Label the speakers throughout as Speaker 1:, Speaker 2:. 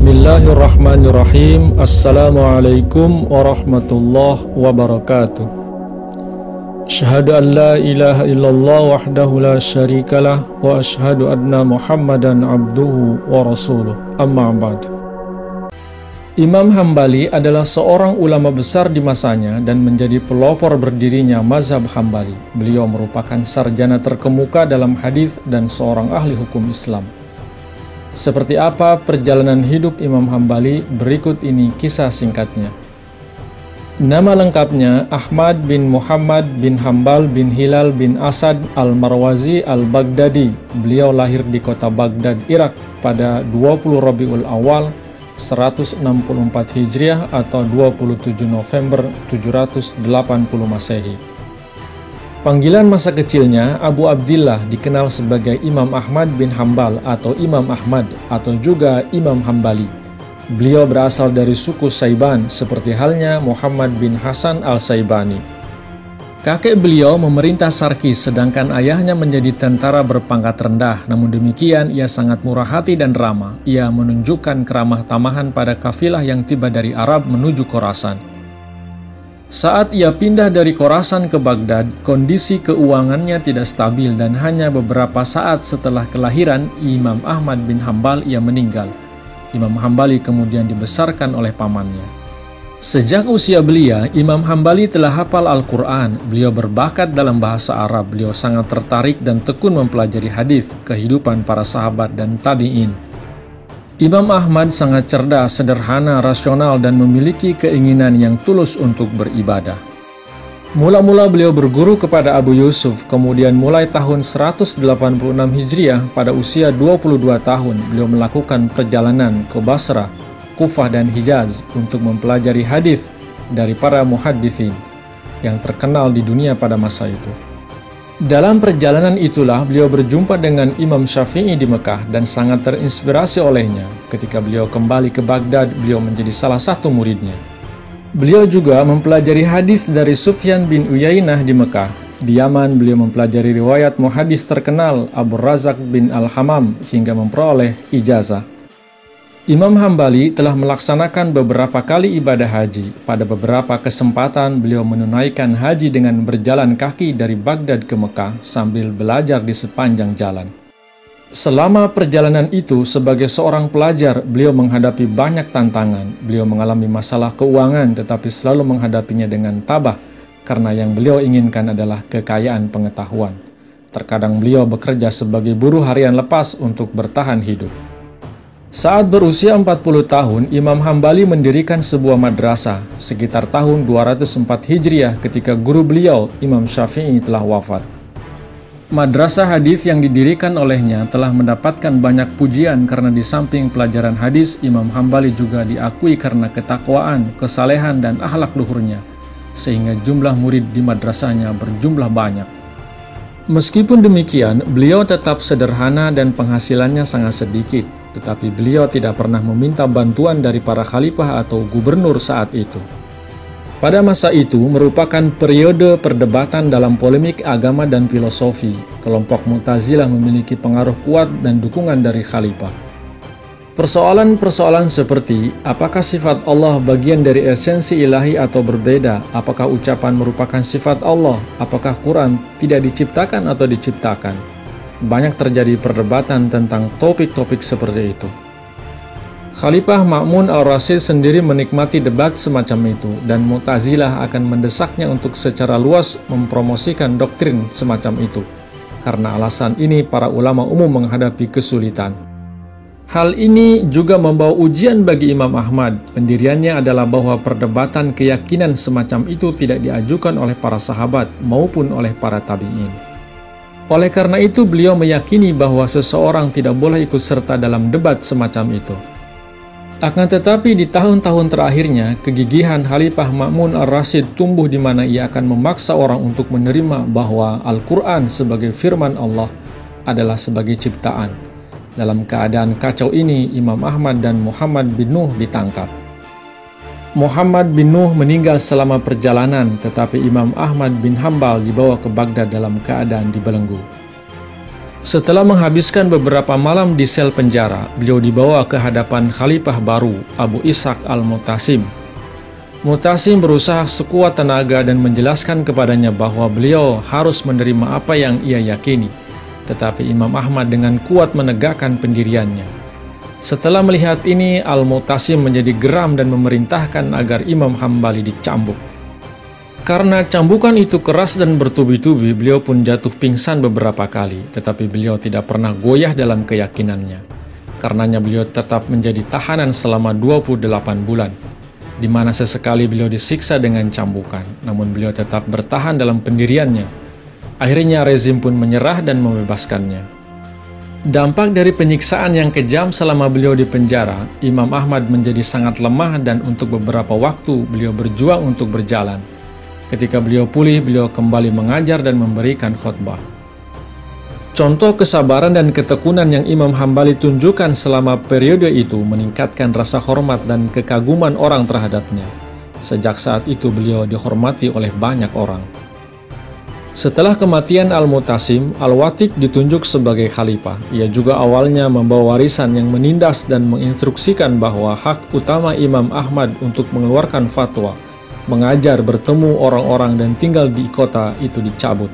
Speaker 1: Bismillahirrahmanirrahim. Assalamualaikum warahmatullahi wabarakatuh. Asyhadu an la ilaha illallah wahdahu la syarikalah wa asyhadu anna Muhammadan abduhu wa rasuluh. Amma ba'd. Imam Hambali adalah seorang ulama besar di masanya dan menjadi pelopor berdirinya mazhab Hambali. Beliau merupakan sarjana terkemuka dalam hadis dan seorang ahli hukum Islam. Seperti apa perjalanan hidup Imam Hambali? Berikut ini kisah singkatnya. Nama lengkapnya Ahmad bin Muhammad bin Hambal bin Hilal bin Asad al-Marwazi al-Baghdadi. Beliau lahir di kota Baghdad, Irak pada 20 Rabiul Awal 164 Hijriah atau 27 November 780 Masehi. Panggilan masa kecilnya Abu Abdillah, dikenal sebagai Imam Ahmad bin Hambal atau Imam Ahmad atau juga Imam Hambali. Beliau berasal dari suku Saiban seperti halnya Muhammad bin Hasan al-Saibani. Kakek beliau memerintah Sarkis sedangkan ayahnya menjadi tentara berpangkat rendah. Namun demikian ia sangat murah hati dan ramah. Ia menunjukkan keramah tamahan pada kafilah yang tiba dari Arab menuju Khorasan. Saat ia pindah dari Khorasan ke Baghdad, kondisi keuangannya tidak stabil dan hanya beberapa saat setelah kelahiran Imam Ahmad bin Hambal ia meninggal. Imam Hambali kemudian dibesarkan oleh pamannya. Sejak usia belia, Imam Hambali telah hafal Al-Quran. Beliau berbakat dalam bahasa Arab. Beliau sangat tertarik dan tekun mempelajari hadis, kehidupan para sahabat dan tabi'in. Imam Ahmad sangat cerdas, sederhana, rasional, dan memiliki keinginan yang tulus untuk beribadah. Mula-mula beliau berguru kepada Abu Yusuf, kemudian mulai tahun 186 Hijriah pada usia 22 tahun, beliau melakukan perjalanan ke Basrah, Kufah, dan Hijaz untuk mempelajari hadis dari para muhadditsin yang terkenal di dunia pada masa itu. Dalam perjalanan itulah beliau berjumpa dengan Imam Syafi'i di Mekah dan sangat terinspirasi olehnya. Ketika beliau kembali ke Baghdad, beliau menjadi salah satu muridnya. Beliau juga mempelajari hadis dari Sufyan bin Uyainah di Mekah. Di Yaman, beliau mempelajari riwayat muhaddits terkenal Abu Razak bin Al-Hamam hingga memperoleh ijazah. Imam Hambali telah melaksanakan beberapa kali ibadah haji. Pada beberapa kesempatan beliau menunaikan haji dengan berjalan kaki dari Baghdad ke Mekah sambil belajar di sepanjang jalan. Selama perjalanan itu sebagai seorang pelajar, beliau menghadapi banyak tantangan. Beliau mengalami masalah keuangan tetapi selalu menghadapinya dengan tabah karena yang beliau inginkan adalah kekayaan pengetahuan. Terkadang beliau bekerja sebagai buruh harian lepas untuk bertahan hidup. Saat berusia 40 tahun, Imam Hambali mendirikan sebuah madrasah sekitar tahun 204 Hijriah ketika guru beliau, Imam Syafi'i, telah wafat. Madrasah hadis yang didirikan olehnya telah mendapatkan banyak pujian karena di samping pelajaran hadis, Imam Hambali juga diakui karena ketakwaan, kesalehan, dan akhlak luhurnya, sehingga jumlah murid di madrasahnya berjumlah banyak. Meskipun demikian, beliau tetap sederhana dan penghasilannya sangat sedikit. Tetapi beliau tidak pernah meminta bantuan dari para khalifah atau gubernur saat itu. Pada masa itu merupakan periode perdebatan dalam polemik agama dan filosofi. Kelompok Mu'tazilah memiliki pengaruh kuat dan dukungan dari khalifah. Persoalan-persoalan seperti apakah sifat Allah bagian dari esensi ilahi atau berbeda? Apakah ucapan merupakan sifat Allah? Apakah Quran tidak diciptakan atau diciptakan? Banyak terjadi perdebatan tentang topik-topik seperti itu. Khalifah Ma'mun al-Rasyid sendiri menikmati debat semacam itu dan Mu'tazilah akan mendesaknya untuk secara luas mempromosikan doktrin semacam itu. Karena alasan ini para ulama umum menghadapi kesulitan. Hal ini juga membawa ujian bagi Imam Ahmad. Pendiriannya adalah bahwa perdebatan keyakinan semacam itu tidak diajukan oleh para sahabat maupun oleh para tabi'in. Oleh karena itu, beliau meyakini bahwa seseorang tidak boleh ikut serta dalam debat semacam itu. Akan tetapi di tahun-tahun terakhirnya, kegigihan Khalifah Ma'mun al-Rasyid tumbuh di mana ia akan memaksa orang untuk menerima bahwa Al-Quran sebagai firman Allah adalah sebagai ciptaan. Dalam keadaan kacau ini, Imam Ahmad dan Muhammad bin Nuh ditangkap. Muhammad bin Nuh meninggal selama perjalanan, tetapi Imam Ahmad bin Hambal dibawa ke Baghdad dalam keadaan dibelenggu. Setelah menghabiskan beberapa malam di sel penjara, beliau dibawa ke hadapan Khalifah baru, Abu Ishaq al-Mu'tasim. Mu'tasim berusaha sekuat tenaga dan menjelaskan kepadanya bahwa beliau harus menerima apa yang ia yakini. Tetapi Imam Ahmad dengan kuat menegakkan pendiriannya. Setelah melihat ini, Al-Mu'tasim menjadi geram dan memerintahkan agar Imam Hambali dicambuk. Karena cambukan itu keras dan bertubi-tubi, beliau pun jatuh pingsan beberapa kali, tetapi beliau tidak pernah goyah dalam keyakinannya. Karenanya beliau tetap menjadi tahanan selama 28 bulan, di mana sesekali beliau disiksa dengan cambukan, namun beliau tetap bertahan dalam pendiriannya. Akhirnya rezim pun menyerah dan membebaskannya. Dampak dari penyiksaan yang kejam selama beliau di penjara, Imam Ahmad menjadi sangat lemah dan untuk beberapa waktu beliau berjuang untuk berjalan. Ketika beliau pulih, beliau kembali mengajar dan memberikan khutbah. Contoh kesabaran dan ketekunan yang Imam Hambali tunjukkan selama periode itu meningkatkan rasa hormat dan kekaguman orang terhadapnya. Sejak saat itu beliau dihormati oleh banyak orang. Setelah kematian Al-Mu'tasim, Al-Watiq ditunjuk sebagai khalifah. Ia juga awalnya membawa warisan yang menindas dan menginstruksikan bahwa hak utama Imam Ahmad untuk mengeluarkan fatwa, mengajar, bertemu orang-orang, dan tinggal di kota itu dicabut.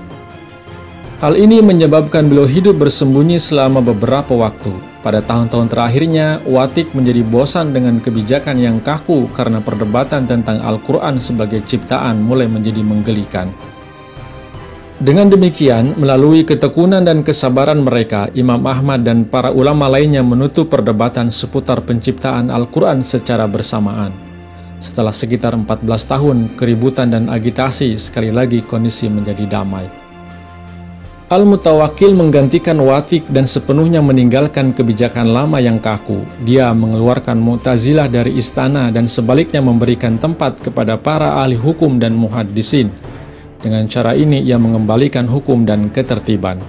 Speaker 1: Hal ini menyebabkan beliau hidup bersembunyi selama beberapa waktu. Pada tahun-tahun terakhirnya, Watiq menjadi bosan dengan kebijakan yang kaku karena perdebatan tentang Al-Quran sebagai ciptaan mulai menjadi menggelikan. Dengan demikian, melalui ketekunan dan kesabaran mereka, Imam Ahmad dan para ulama lainnya menutup perdebatan seputar penciptaan Al-Quran secara bersamaan. Setelah sekitar 14 tahun keributan dan agitasi, sekali lagi kondisi menjadi damai. Al-Mutawakkil menggantikan Watiq dan sepenuhnya meninggalkan kebijakan lama yang kaku. Dia mengeluarkan Mu'tazilah dari istana dan sebaliknya memberikan tempat kepada para ahli hukum dan muhaddisin. Dengan cara ini ia mengembalikan hukum dan ketertiban.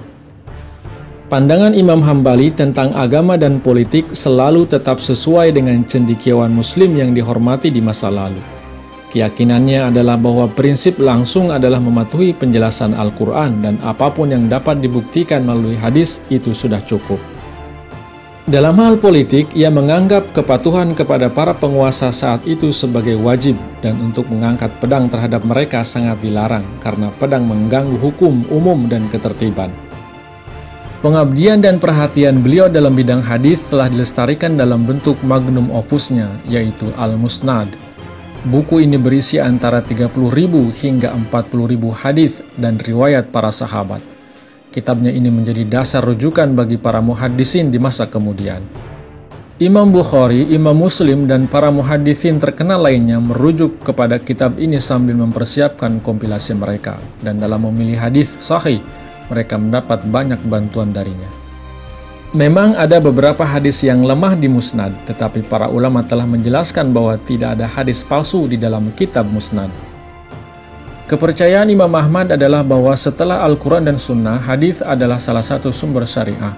Speaker 1: Pandangan Imam Hambali tentang agama dan politik selalu tetap sesuai dengan cendekiawan Muslim yang dihormati di masa lalu. Keyakinannya adalah bahwa prinsip langsung adalah mematuhi penjelasan Al-Quran dan apapun yang dapat dibuktikan melalui hadis itu sudah cukup. Dalam hal politik, ia menganggap kepatuhan kepada para penguasa saat itu sebagai wajib dan untuk mengangkat pedang terhadap mereka sangat dilarang karena pedang mengganggu hukum umum dan ketertiban. Pengabdian dan perhatian beliau dalam bidang hadis telah dilestarikan dalam bentuk magnum opusnya, yaitu Al-Musnad. Buku ini berisi antara 30.000 hingga 40.000 hadis dan riwayat para sahabat. Kitabnya ini menjadi dasar rujukan bagi para muhaddisin di masa kemudian. Imam Bukhari, Imam Muslim, dan para muhaddisin terkenal lainnya merujuk kepada kitab ini sambil mempersiapkan kompilasi mereka, dan dalam memilih hadis sahih, mereka mendapat banyak bantuan darinya. Memang ada beberapa hadis yang lemah di Musnad, tetapi para ulama telah menjelaskan bahwa tidak ada hadis palsu di dalam kitab Musnad. Kepercayaan Imam Ahmad adalah bahwa setelah Al-Quran dan Sunnah, hadis adalah salah satu sumber syariah.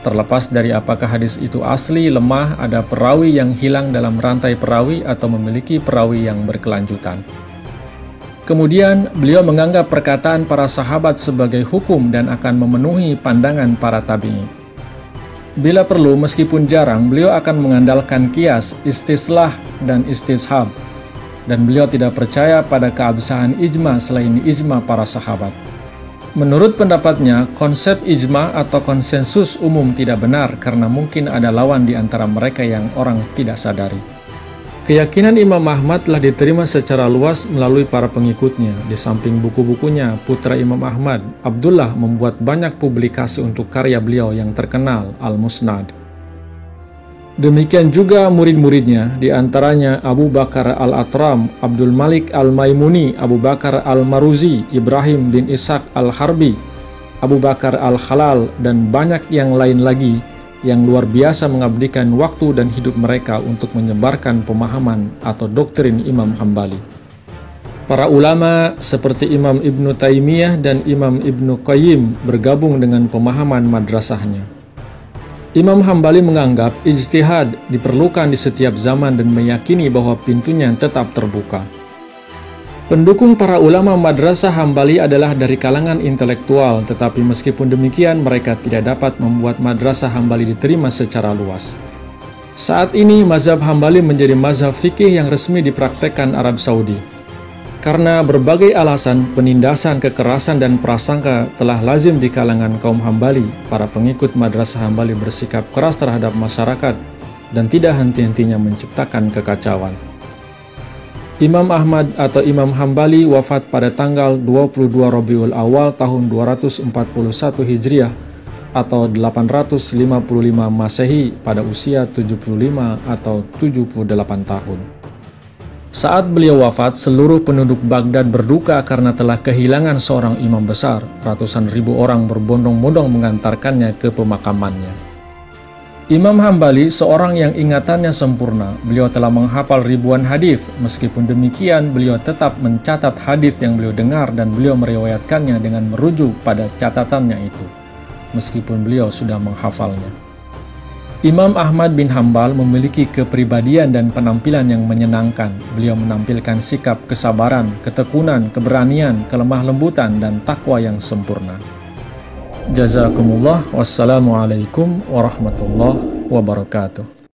Speaker 1: Terlepas dari apakah hadis itu asli, lemah, ada perawi yang hilang dalam rantai perawi, atau memiliki perawi yang berkelanjutan. Kemudian, beliau menganggap perkataan para sahabat sebagai hukum dan akan memenuhi pandangan para tabi'in. Bila perlu, meskipun jarang, beliau akan mengandalkan qiyas, istislah, dan istishab. Dan beliau tidak percaya pada keabsahan ijma selain ijma para sahabat. Menurut pendapatnya, konsep ijma atau konsensus umum tidak benar karena mungkin ada lawan di antara mereka yang orang tidak sadari. Keyakinan Imam Ahmad telah diterima secara luas melalui para pengikutnya. Di samping buku-bukunya, putra Imam Ahmad, Abdullah, membuat banyak publikasi untuk karya beliau yang terkenal, Al-Musnad. Demikian juga murid-muridnya, di antaranya Abu Bakar Al-Atram, Abdul Malik Al-Maimuni, Abu Bakar Al-Maruzi, Ibrahim bin Ishaq Al-Harbi, Abu Bakar Al-Khalal, dan banyak yang lain lagi yang luar biasa mengabdikan waktu dan hidup mereka untuk menyebarkan pemahaman atau doktrin Imam Hambali. Para ulama seperti Imam Ibnu Taimiyah dan Imam Ibnu Qayyim bergabung dengan pemahaman madrasahnya. Imam Hambali menganggap ijtihad diperlukan di setiap zaman dan meyakini bahwa pintunya tetap terbuka. Pendukung para ulama Madrasah Hambali adalah dari kalangan intelektual, tetapi meskipun demikian mereka tidak dapat membuat Madrasah Hambali diterima secara luas. Saat ini mazhab Hambali menjadi mazhab fikih yang resmi dipraktekkan Arab Saudi. Karena berbagai alasan, penindasan, kekerasan, dan prasangka telah lazim di kalangan kaum Hambali, para pengikut Madrasah Hambali bersikap keras terhadap masyarakat dan tidak henti-hentinya menciptakan kekacauan. Imam Ahmad atau Imam Hambali wafat pada tanggal 22 Rabiul Awal tahun 241 Hijriah atau 855 Masehi pada usia 75 atau 78 tahun. Saat beliau wafat, seluruh penduduk Baghdad berduka karena telah kehilangan seorang imam besar. Ratusan ribu orang berbondong-bondong mengantarkannya ke pemakamannya. Imam Hambali seorang yang ingatannya sempurna. Beliau telah menghafal ribuan hadis. Meskipun demikian, beliau tetap mencatat hadis yang beliau dengar dan beliau meriwayatkannya dengan merujuk pada catatannya itu, meskipun beliau sudah menghafalnya. Imam Ahmad bin Hambal memiliki kepribadian dan penampilan yang menyenangkan. Beliau menampilkan sikap kesabaran, ketekunan, keberanian, kelemah lembutan, dan takwa yang sempurna. Jazakumullah. Wassalamualaikum warahmatullahi wabarakatuh.